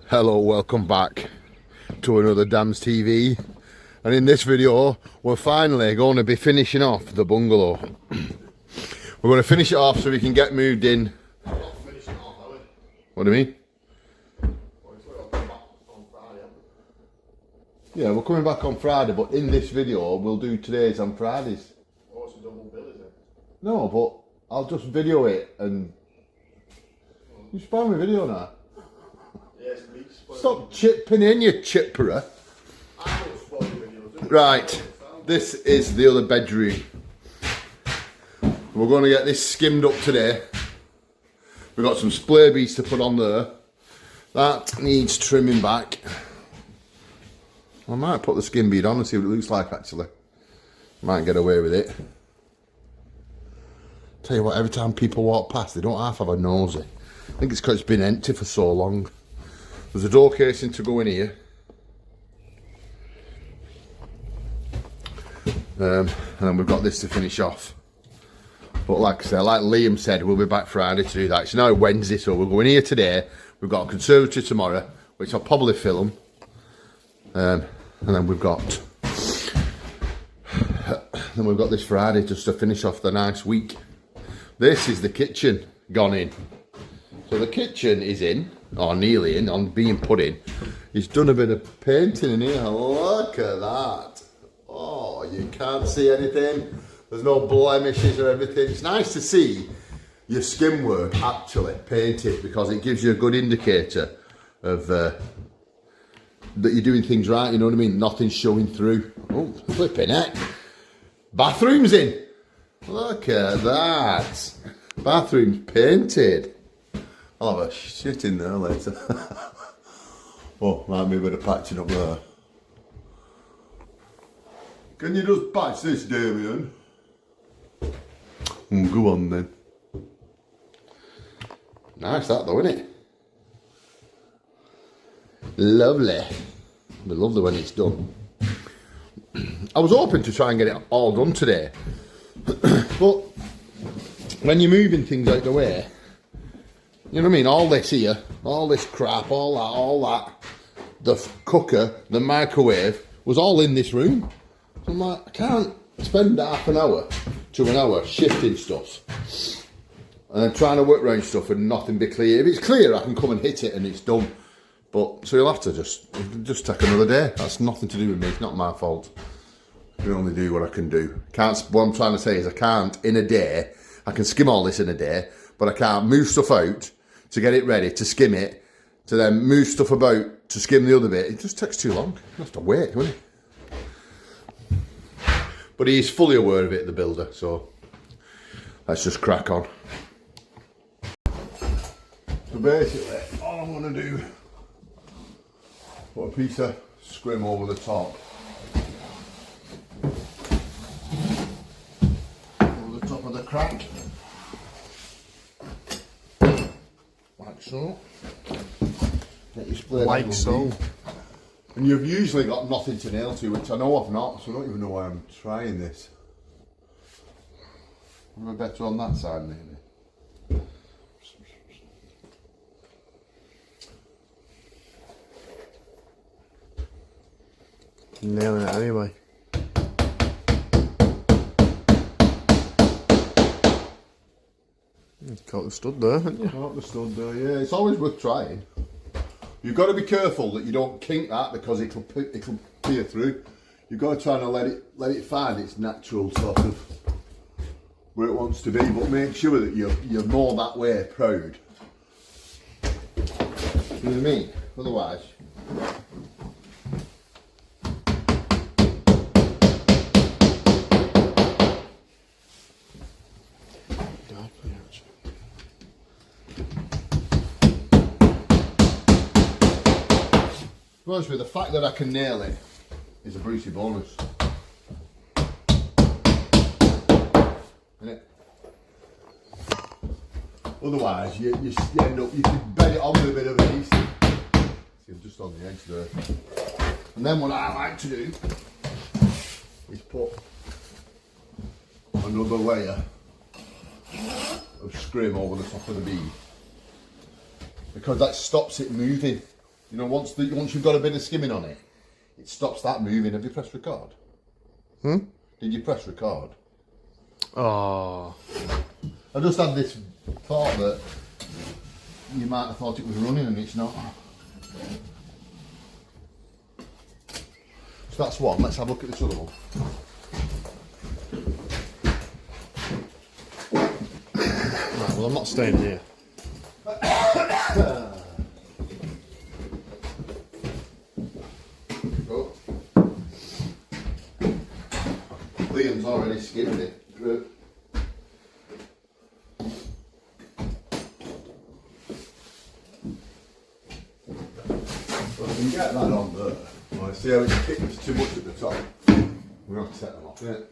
Hello, welcome back to another Dam's TV, and in this video we're finally going to be finishing off the bungalow. We're going to finish it off so we can get moved in. What do you mean? Yeah, we're coming back on Friday, but in this video we'll do today's on Fridays. Oh, it's a double bill, is it? No, but I'll just video it and... You spoil my video now. Yes, please. Stop chipping in, you chipperer. I will spoil your videos. Right, this is the other bedroom. We're going to get this skimmed up today. We've got some splay beads to put on there. That needs trimming back. I might put the skim bead on and see what it looks like actually. Might get away with it. Tell you what, every time people walk past, they don't half have a nosy. I think it's because it's been empty for so long. There's a door casing to go in here. And then we've got this to finish off. But like I said, like Liam said, we'll be back Friday to do that. It's now Wednesday, so we'll go in here today. We've got a conservatory tomorrow, which I'll probably film. And then we've got this Friday just to finish off the nice week. This is the kitchen gone in. So the kitchen is in, or nearly in, on being put in. He's done a bit of painting in here. Look at that. Oh, you can't see anything. There's no blemishes or everything. It's nice to see your skim work actually painted, because it gives you a good indicator of that you're doing things right, you know what I mean? Nothing's showing through. Oh, flipping heck. Bathroom's in. Look at that. Bathroom's painted. I'll have a shit in there later. Oh, might be a bit of patching up there. Can you just patch this, Damien? Go on then. Nice that though, isn't it? Lovely. It'll be lovely when it's done. I was hoping to try and get it all done today. But when you're moving things out the way, you know what I mean? All this here, all this crap, all that, the cooker, the microwave, was all in this room. So I'm like, I can't spend half an hour to an hour shifting stuff and then trying to work around stuff and nothing be clear. If it's clear, I can come and hit it and it's done. But so you'll have to just take another day. That's nothing to do with me. It's not my fault. I can only do what I can do. What I'm trying to say is I can't in a day. I can skim all this in a day, but I can't move stuff out to get it ready, to skim it, to then move stuff about to skim the other bit. It just takes too long. You have to wait, wouldn't it? But he's fully aware of it, the builder, so let's just crack on. So basically, all I'm going to do, put a piece of scrim over the top. Over the top of the crack. Like so. Like so. And you've usually got nothing to nail to, which I know I've not, so I don't even know why I'm trying this. Am I better on that side maybe? Nailing it anyway. You've caught the stud there, haven't you? Caught the stud there, yeah. It's always worth trying. You've got to be careful that you don't kink that, because it'll peer through. You've got to try and let it find its natural sort of where it wants to be, but make sure that you're more that way proud. You know what I mean? Otherwise. To be honest with you, the fact that I can nail it is a Brucey bonus. Isn't it? Otherwise, you end up, you can bed it on with a bit of adhesive. See, I'm just on the edge there. And then what I like to do is put another layer of scrim over the top of the bead, because that stops it moving. You know, once you've got a bit of skimming on it, it stops that moving. Have you pressed record? Hmm? Did you press record? Oh. I just had this thought that you might have thought it was running and it's not. So that's one. Let's have a look at this other one. Right, well, I'm not staying here. Oh. Liam's already skimmed it. Well, we can get that on there. Well, see how it's thickness too much at the top. We're going to set them off, innit?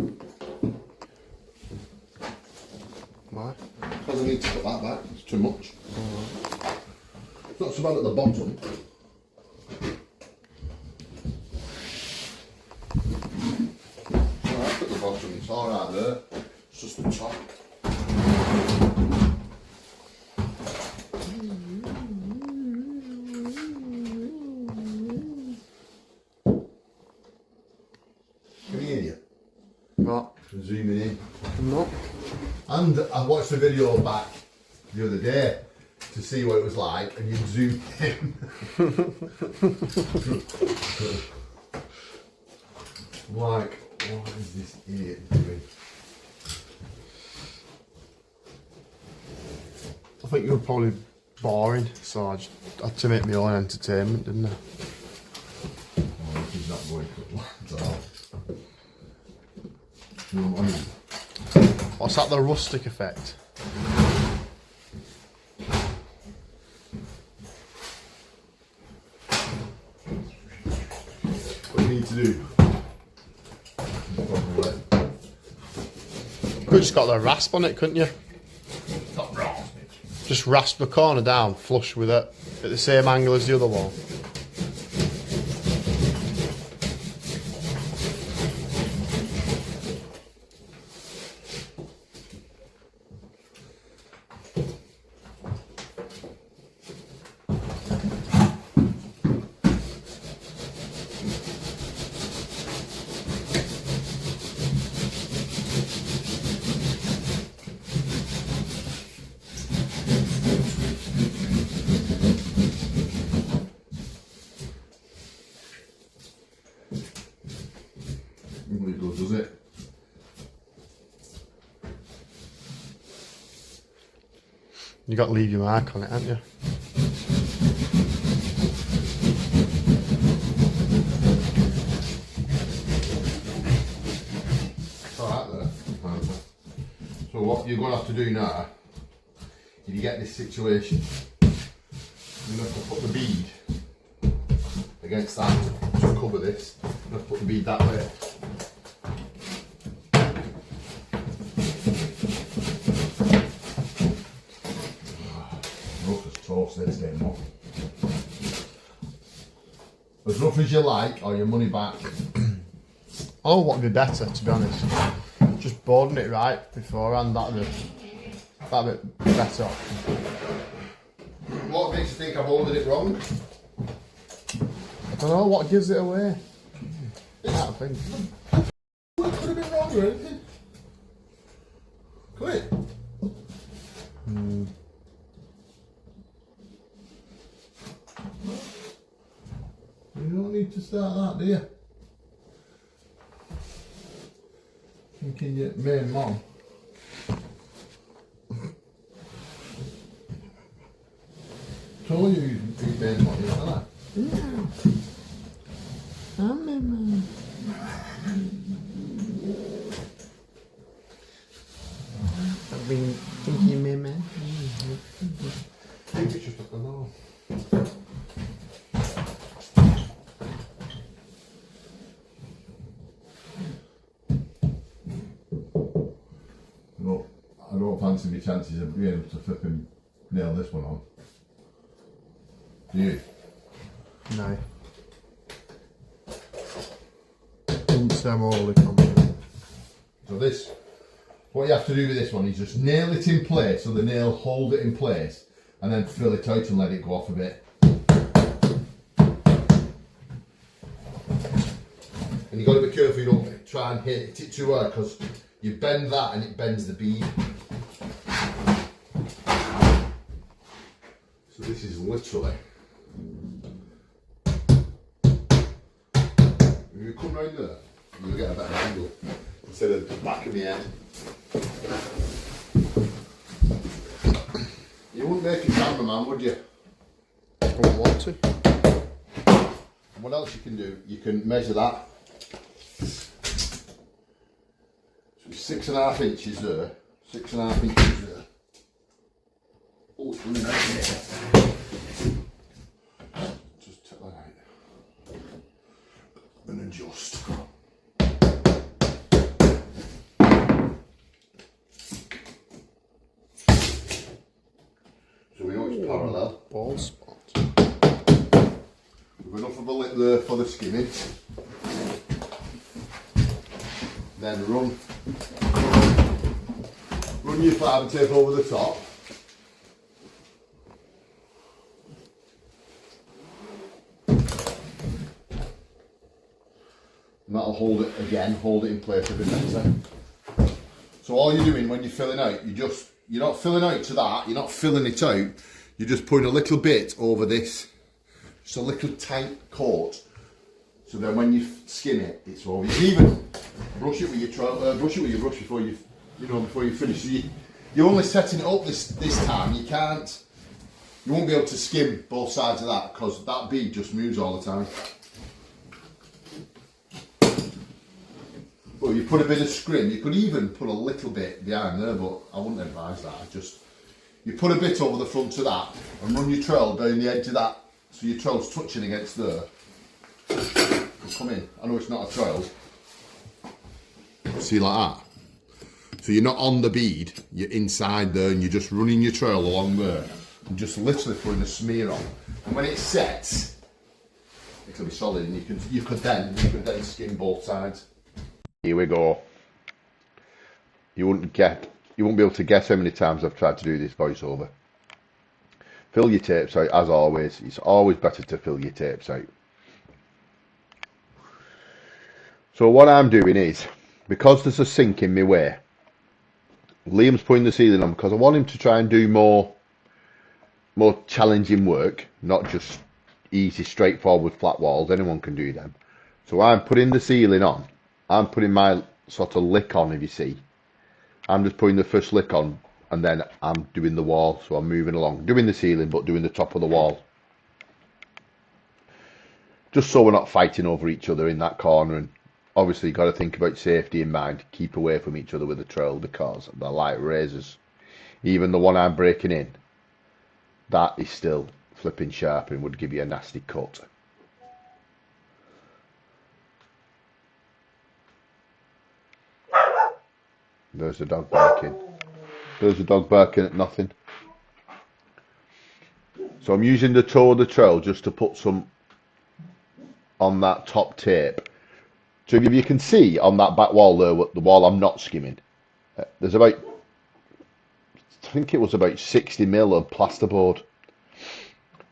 Why? Because I need to put that back, it's too much. It's not so bad at the bottom. Alright, at the bottom, it's alright there. It's just the top. Can you hear you? What? Zooming in. No. And I watched the video back the other day to see what it was like, and you'd zoom in. Like, what is this idiot doing? I think you were probably boring, so I just had to make my own entertainment, didn't I? Oh, this is not going good at all. You know what I mean? What's that, the rustic effect? What you need to do? You could just got the rasp on it, couldn't you? Not wrong. Just rasp the corner down, flush with it, at the same angle as the other wall. Really good, does it? You got to leave your mark on it, haven't you? Alright there. So what you're going to have to do now, if you get this situation, you're going to have to put the bead against that to cover this. You're going to have to put the bead that way. Rough as toast, this game off. As rough as you like, or your money back. Oh, what would be better, to be honest? Just boarding it right beforehand, that'd be better option. What makes you think I've ordered it wrong? I don't know, what gives it away? That thing. What could have been wrong or anything? Come here. You don't need to start that, do you? Thinking your main mom. Told you who's main mom, you know that? I'm my mum. I've been thinking, my man. I think it's just up the nose. No, I don't fancy my chances of being able to flip and nail this one on. Do you? No. Wouldn't say I'm overly confident. So this, what you have to do with this one is just nail it in place, so the nail hold it in place, and then fill it out and let it go off a bit. And you've got to be careful you don't try and hit it too hard, because you bend that and it bends the bead. So this is literally, if you come round there, you'll get a better angle instead of the back of my head. You wouldn't make a cameraman, would you? I wouldn't want to. And what else you can do? You can measure that. So 6.5 inches there, 6.5 inches there. Oh, it's running out here. Just take that out and adjust. So we know it's parallel. Ball spot. We've enough of a lip there for the skimming. Then run your fibre tape over the top. And that'll hold it again, hold it in place a bit better. So all you're doing when you're filling out, you're not filling out to that, you're not filling it out, you're just putting a little bit over this, just a little tight coat. So then when you skim it, it's over. You can even brush it with your brush before you finish. So you're only setting it up this time. You won't be able to skim both sides of that, because that bead just moves all the time. Well, you put a bit of scrim, you could even put a little bit behind there, but I wouldn't advise that. You put a bit over the front of that and run your trail down the edge of that, so your trail's touching against there. Come in, I know it's not a trail. See, like that? So you're not on the bead, you're inside there, and you're just running your trail along there and just literally putting a smear on. And when it sets, it'll be solid, and you could then skim both sides. Here we go. You won't be able to guess how many times I've tried to do this voiceover. Fill your tapes out, as always. It's always better to fill your tapes out. So what I'm doing is, because there's a sink in my way, Liam's putting the ceiling on because I want him to try and do more challenging work, not just easy, straightforward flat walls. Anyone can do them. So I'm putting the ceiling on. I'm putting my sort of lick on, if you see. I'm just putting the first lick on, and then I'm doing the wall. So I'm moving along, doing the ceiling, but doing the top of the wall. Just so we're not fighting over each other in that corner. And obviously you've got to think about safety in mind. Keep away from each other with the trowel, because they're like razors. Even the one I'm breaking in, that is still flipping sharp and would give you a nasty cut. There's the dog barking. There's the dog barking at nothing. So I'm using the toe of the trowel just to put some on that top tape. So if you can see on that back wall there, the wall I'm not skimming, there's about, I think it was about 60 mil of plasterboard,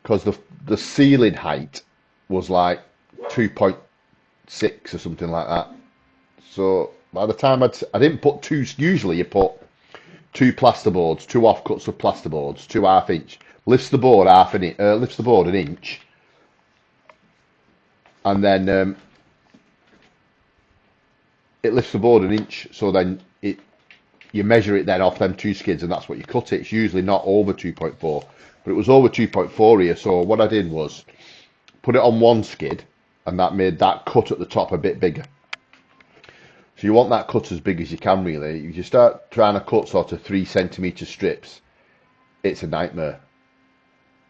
because the ceiling height was like 2.6 or something like that. So by the time I didn't put two. Usually you put two plasterboards, two offcuts of plasterboards, 2.5 inch. Lifts the board lifts the board an inch, and then it lifts the board an inch. So then you measure it then off them two skids, and that's what you cut it. It's usually not over 2.4, but it was over 2.4 here. So what I did was put it on one skid, and that made that cut at the top a bit bigger. So you want that cut as big as you can, really. If you start trying to cut sort of 3 centimetre strips, it's a nightmare.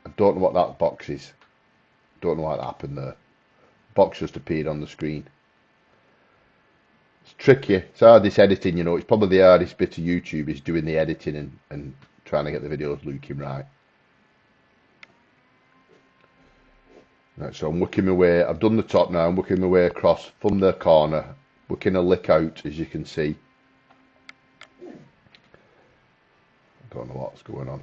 I don't know what that box is. Don't know what happened there. Box just appeared on the screen. It's tricky. It's hard, this editing, you know. It's probably the hardest bit of YouTube, is doing the editing and trying to get the videos looking right. Right, so I'm working my way. I've done the top now. I'm working my way across from the corner, working a lick out, as you can see. I don't know what's going on.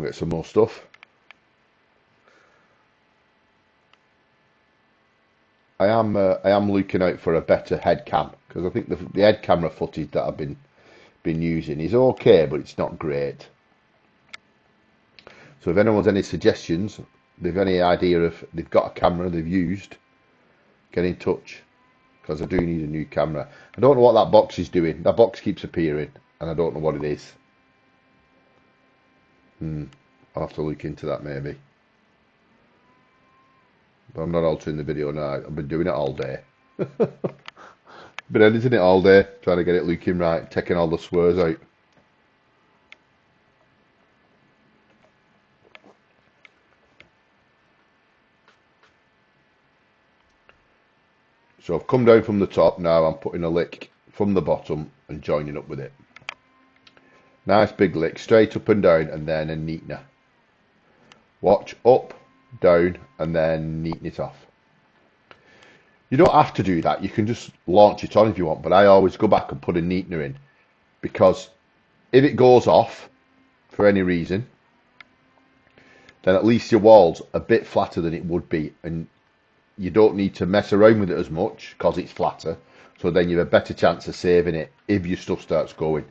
get some more stuff. I am looking out for a better head cam, because I think the head camera footage that I've been using is okay, but it's not great. So if anyone's any suggestions, they've any idea if they've got a camera they've used, get in touch, because I do need a new camera. I don't know what that box is doing. That box keeps appearing and I don't know what it is. I'll have to look into that maybe. But I'm not altering the video now. I've been doing it all day. Been editing it all day, trying to get it looking right, taking all the swears out. So I've come down from the top, now I'm putting a lick from the bottom and joining up with it. Nice big lick, straight up and down, and then a neatener. Watch up, down, and then neaten it off. You don't have to do that, you can just launch it on if you want, but I always go back and put a neatener in, because if it goes off for any reason, then at least your wall's a bit flatter than it would be, and you don't need to mess around with it as much because it's flatter, so then you have a better chance of saving it if your stuff starts going.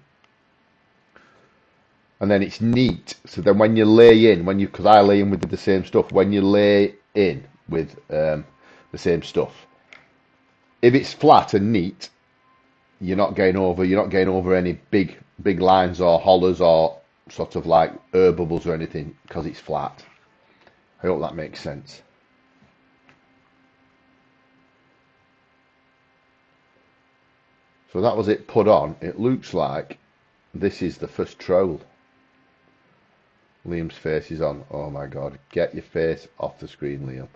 And then it's neat, so then when you lay in, because I lay in with the same stuff, when you lay in with the same stuff, if it's flat and neat, you're not getting over any big lines or hollers or sort of like air bubbles or anything, because it's flat. I hope that makes sense. So that was it put on. It looks like this is the first trowel. Liam's face is on. Oh my god, get your face off the screen, Liam.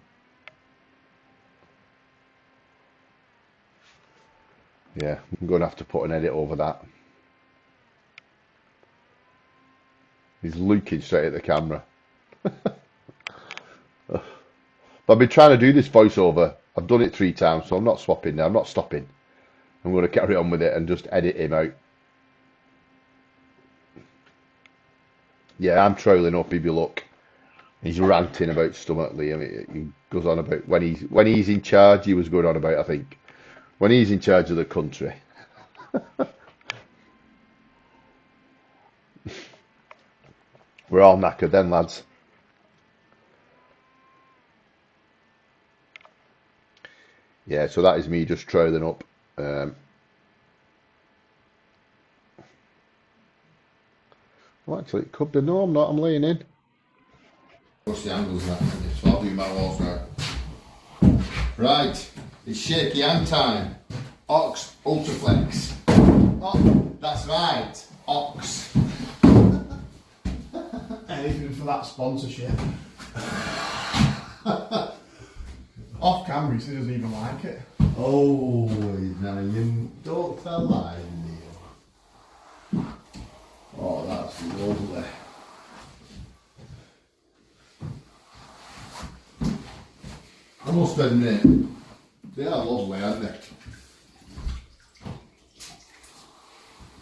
Yeah, I'm going to have to put an edit over that. He's looking straight at the camera. But I've been trying to do this voiceover. I've done it 3 times, so I'm not swapping now. I'm not stopping. I'm going to carry on with it and just edit him out. Yeah, I'm trolling up if you look. He's ranting about stomach, Liam. He goes on about when he's in charge. He was going on about, I think, when he's in charge of the country. We're all knackered then, lads. Yeah, so that is me just trailing up. Well, actually, it could be. No, I'm not. I'm laying in. What's the angles now? So I'll do my walls now. Right, it's shaky hand time. Ox Ultraflex. Oh, that's right. Ox. Anything for that sponsorship. Off camera, he doesn't even like it. Oh, now you don't tell lies, Neil. Oh, that's lovely. I must admit, they are lovely, aren't they?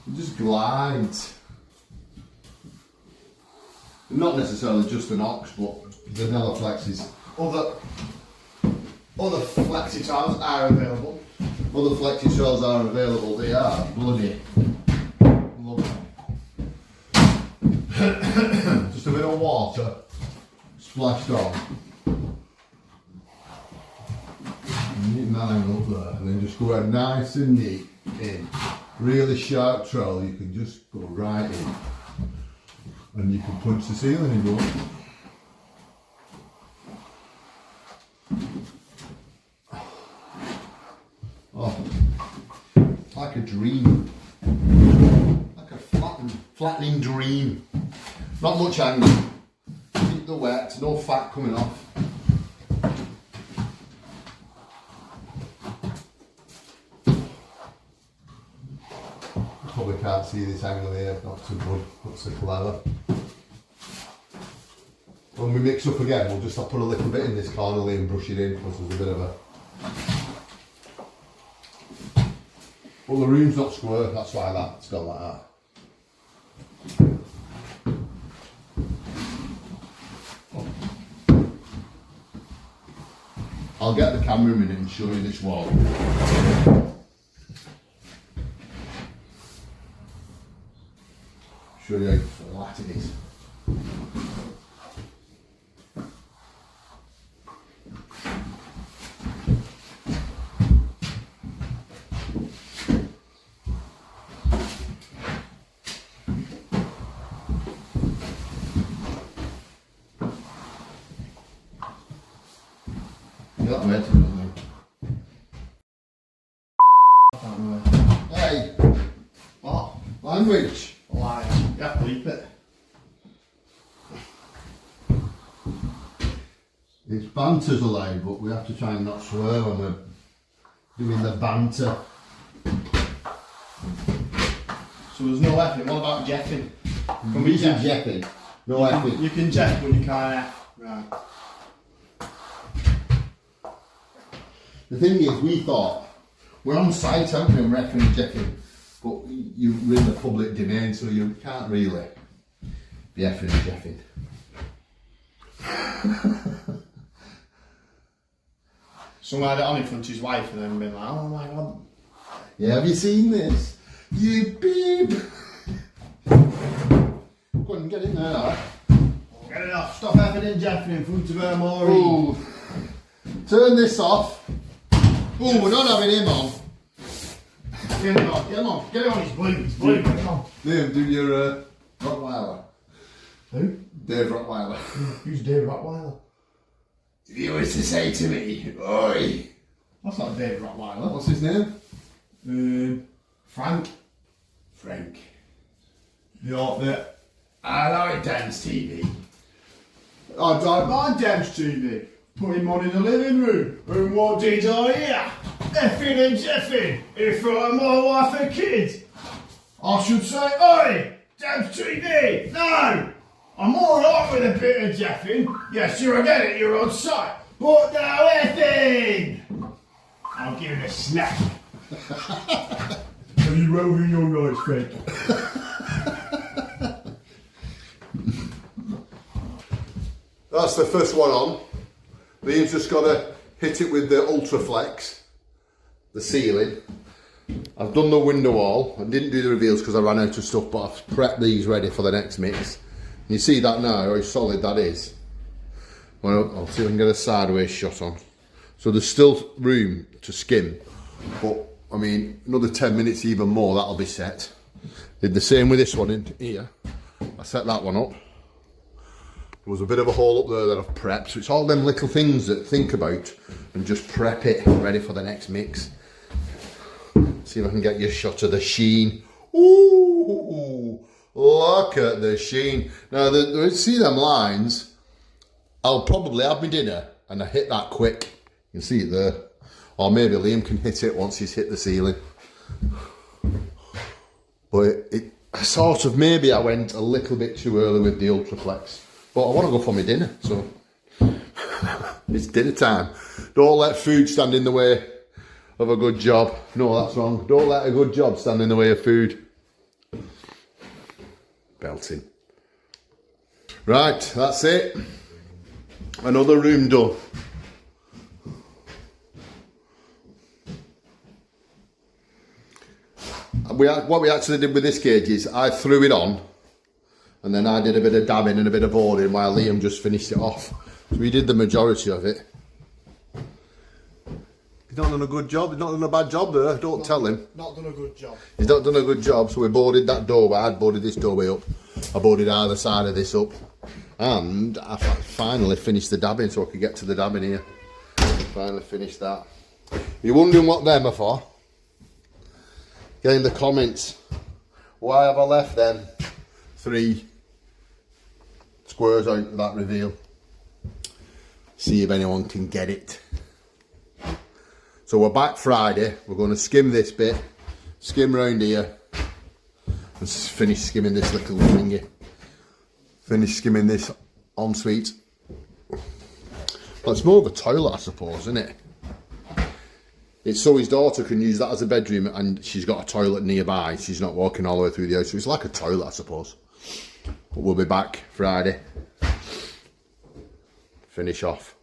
They just glide. Not necessarily just an Ox, but vanilla flexes. Other flexi tiles are available. Other flexi trails are available. They are bloody lovely. Just a bit of water splashed on. Neat that angle up there, and then just go out nice and neat in. Really sharp trowel, you can just go right in, and you can punch the ceiling if you want. Oh, like a dream, like a flattening dream. Not much angle. Keep the wet, no fat coming off. Probably can't see this angle here, not too good, not so clever. When we mix up again, we'll just put a little bit in this corner and brush it in, because there's a bit of a... Well, the room's not square, that's why it's gone like that. I'll get the camera a minute and show you this wall. Show you how flat it is. Hey! What? Language! Why? You have to bleep it. It's banter's allowed, but we have to try and not swear when we're doing the banter. So there's no effing. What about jeffing? Can we Use jeff? jeffing. No effing. You can jeff, but you can't F. Right. The thing is, we thought, we're on site, aren't we, and referring and jeffing, but you're in the public domain, so you can't really be effing and jeffing. Someone had it on in front of his wife and then been like, oh my god. Yeah, have you seen this? You beep! Go on, get in there, alright? Get it off. Stop effing and jeffing in front of her, Maureen. Ooh. Turn this off. Oh, we're not having him on. Get him on, get him on. Get him on his blue. He's blue. Get him on. Liam, do your Rottweiler. Who? Dave Rottweiler. Who's Dave Rottweiler? If you was to say to me, oi. That's not Dave Rottweiler. What's his name? Frank. Frank. The I like dance TV. I don't mind dance TV. Put him on in the living room. And what did I hear? Effing and jeffing in front of my wife and kids. I should say, oi, dance TV. No, I'm alright with a bit of jeffing. Yes, sure, I get it, you're on site. But no effing. I'll give it a snap. Are you rolling your rights, Fred? That's the first one on. Liam's just got to hit it with the Ultraflex, the ceiling. I've done the window wall. I didn't do the reveals because I ran out of stuff, but I've prepped these ready for the next mix. And you see that now, how solid that is. Well, I'll see if I can get a sideways shot on. So there's still room to skim, but I mean, another 10 minutes, even more, that'll be set. Did the same with this one in here. I set that one up. There was a bit of a hole up there that I've prepped, so it's all them little things that think about and just prep it ready for the next mix. See if I can get you a shot of the sheen. Ooh, look at the sheen. Now, see them lines? I'll probably have my dinner and I hit that quick. You can see it there. Or maybe Liam can hit it once he's hit the ceiling. But it sort of, maybe I went a little bit too early with the Ultraflex. But I want to go for my dinner, so it's dinner time. Don't let food stand in the way of a good job. No, that's wrong. Don't let a good job stand in the way of food. Belting. Right, that's it. Another room done. What we actually did with this cage is I threw it on and then I did a bit of dabbing and a bit of boarding while Liam just finished it off. So we did the majority of it. He's not done a good job, he's not done a bad job there, don't tell him. Not done a good job. He's not done a good job, so we boarded that doorway. I boarded this doorway up. I boarded either side of this up. And I finally finished the dabbing so I could get to the dabbing here. Finally finished that. You're wondering what them are for? Get in the comments. Why have I left them 3 squares out of that reveal? See if anyone can get it. So we're back Friday. We're going to skim this bit, skim round here, and finish skimming this little thingy. Finish skimming this ensuite. Well, it's more of a toilet, I suppose, isn't it? It's so his daughter can use that as a bedroom and she's got a toilet nearby. She's not walking all the way through the house. So it's like a toilet, I suppose. But we'll be back Friday. Finish off.